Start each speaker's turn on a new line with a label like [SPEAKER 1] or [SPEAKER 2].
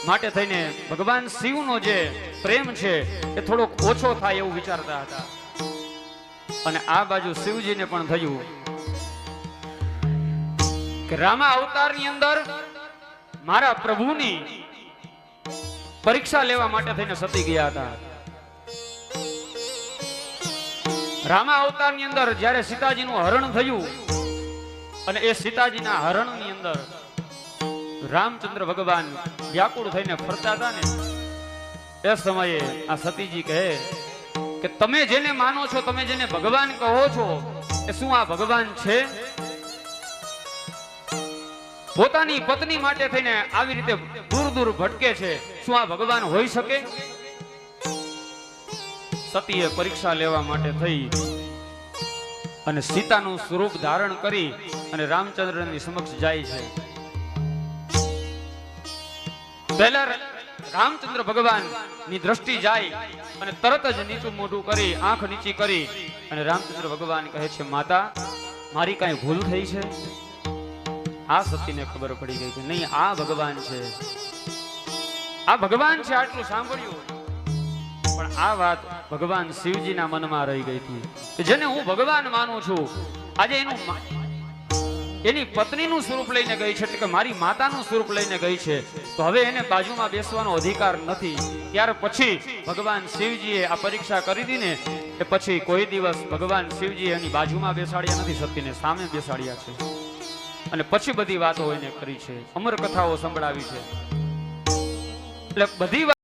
[SPEAKER 1] માટે થઈને ભગવાન શિવનો જે પ્રેમ છે એ થોડોક ઓછો થાય એવું વિચારતા હતા. અને આ બાજુ શિવજીને પણ થયું કે રામા અવતારની અંદર મારા પ્રભુની પરીક્ષા લેવા માટે થઈને સતી ગયા હતા. રામા અવતારની અંદર જ્યારે સીતાજીનું હરણ થયું અને એ સીતાજીના હરણની અંદર રામચંદ્ર ભગવાન વ્યાકુળ થઈને ફરતા હતા ને એ સમયે આ સતીજી કહે કે તમે જેને માનો છો, તમે જેને ભગવાન કહો છો, એ શું આ ભગવાન છે? પોતાની પત્ની માટે થઈને આવી રીતે દૂર દૂર ભટકે છે, શું આ ભગવાન હોઈ શકે? સતીએ પરીક્ષા લેવા માટે થઈ અને સીતાનું સ્વરૂપ ધારણ કરી અને રામચંદ્રની સમક્ષ જાય છે. પહેલા રામચંદ્ર ભગવાન ની દ્રષ્ટિ જાય અને તરત જ નીચું મોઢું કરી આંખ નીચી કરી અને રામચંદ્ર ભગવાન કહે છે, માતા મારી કઈ ભૂલ થઈ છે? આ સતીને ખબર પડી ગઈ કે નહીં, આ ભગવાન છે, આ ભગવાન છે. આટલું સાંભળ્યું પણ આ વાત ભગવાન શિવજીના મનમાં રહી ગઈ હતી કે જેને હું ભગવાન માનું છું આજે એની પત્નીનું સ્વરૂપ લઈને ગઈ છે, એટલે કે મારી માતાનું સ્વરૂપ લઈને ગઈ છે, તો હવે એને બાજુમાં બેસવાનો અધિકાર નથી. ત્યાર પછી ભગવાન શિવજીએ આ પરીક્ષા કરી હતી ને એ પછી કોઈ દિવસ ભગવાન શિવજીએ એની બાજુમાં બેસાડ્યા નથી, સતીને સામે બેસાડ્યા છે અને પછી બધી વાતો એને કરી છે, અમર કથાઓ સંભળાવી છે. એટલે બધી